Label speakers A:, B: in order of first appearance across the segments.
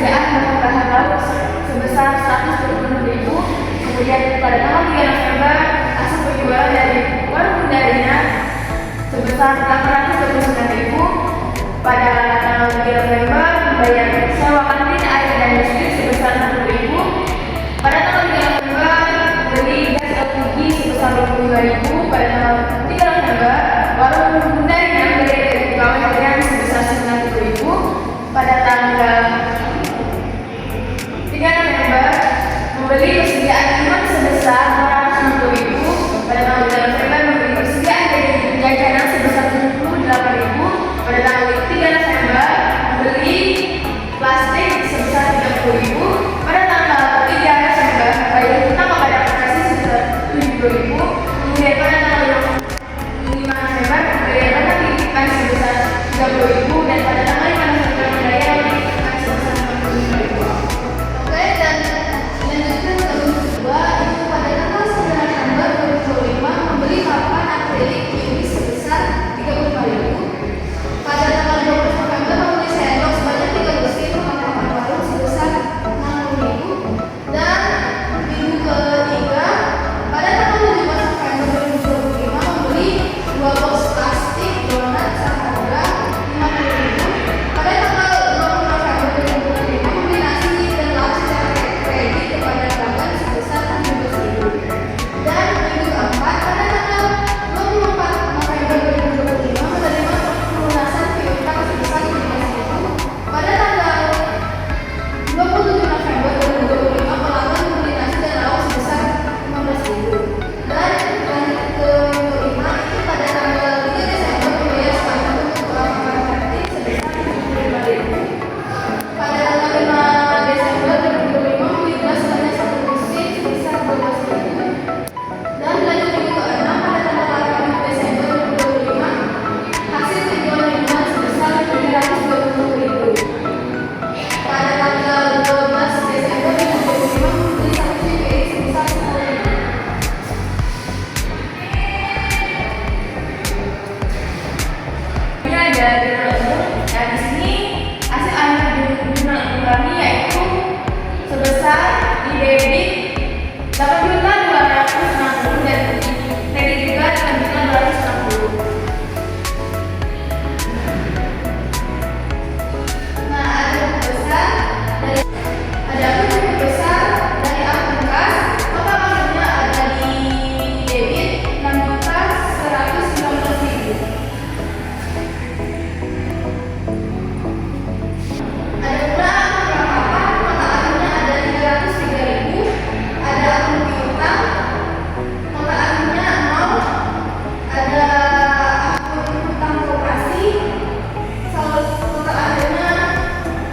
A: persediaan bahan lauk sebesar 126.000. Kemudian pada tanggal 3 November hasil penjualan dari warung Bundarinya sebesar 829.000. Pada tanggal 3 November membayar sewa kantin, air dan listrik sebesar 60.000. Pada tanggal 3 November beli gas LPG sebesar 22.000. Pada tanggal 3 November warung Bundarinya membeli pegawai harian sebesar 90.000. Pada tanggal 3 November membeli persediaan minuman sebesar 460.000. Pada tanggal 3 November membeli persediaan jajanan sebesar 78.000. Pada tanggal 3 November membeli plastik sebesar 30.000. Pada tanggal 3 November membayar hutang kepada aplikasi sebesar 70.000. Kemudian pada tanggal 5 November membayar dana titipan sebesar 30.000. Dan pada tanggal 5 November membayar titipan sebesar 45.000.
B: Oke, dan selanjutnya tahun kedua itu pada tanggal 9 November 2025 membeli papan akrilik UV sebesar 35.000. Pada tanggal 20 November membeli sendok sebanyak 3 butir papan warung sebesar 60.000. Dan minggu ketiga pada tanggal 17 November 2025 membeli 2 box plastik donat seharga 50.000. Pada tanggal 20 November 2025 membeli nasi dan lauk secara kredit kepada pelanggan sebesar 17.000. Dan minggu keempat pada tanggal 24 November 2025 menerima pelunasan piutang sebesar 15.000. Pada tanggal 27 November 2025 pelanggan membeli nasi dan lauk sebesar 15.000. Dan lanjut ke minggu kelima itu pada tanggal 3 Desember membayar setengah untuk pelanggan kredit sebesar 75.000. Pada tanggal 5 Desember 2025 membeli gelas sebanyak 1 butir sebesar 12.000. Dan lanjut minggu ke-6 pada tanggal 8 Desember 2025 hasil penjualan minuman sebesar 320.000. Pada tanggal 12 Desember 2025 membeli 1 CPI sebesar 10.000.
A: Ini ada jurnal umum. Nah, di sini hasil akhir jurnal umum kami yaitu sebesar di debit 8.260 dan di kredit juga 8.260.
B: Nah, ada buku besar dari akun kas. Total akhirnya ada di debit 6.119.000. Ada pula akun perlengkapan. Total akhirnya ada 303.000. Ada akun piutang. Total akhirnya 0. Ada akun hutang koperasi. Total akhirnya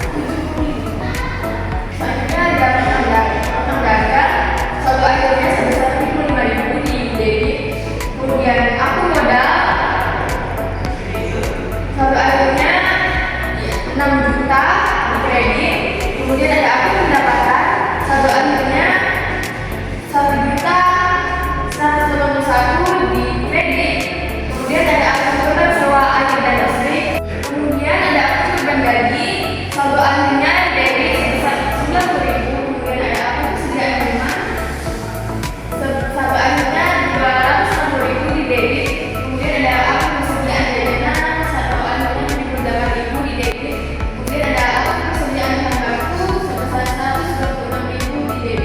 B: 70.000.
A: Selanjutnya ada utang dagang. Saldo akhirnya sebesar 75.000 di debit. Kemudian akun modal. Saldo akhirnya 6 juta di kredit. Kemudian ada akun pendapatan. Saldo akhirnya 1.181 di kredit. Kemudian ada akun korban sewa air dan listrik. Kemudian ada akun korban gaji. Saldo akhirnya debit sebesar 90.000. Kemudian ada akun persediaan minuman. Saldo akhirnya 260.000 di debit. Kemudian ada akun persediaan jajanan. Saldo akhirnya 78.000 di debit. Kemudian ada akun persediaan bahan baku sebesar 126.000 di debit.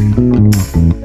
C: Thank you.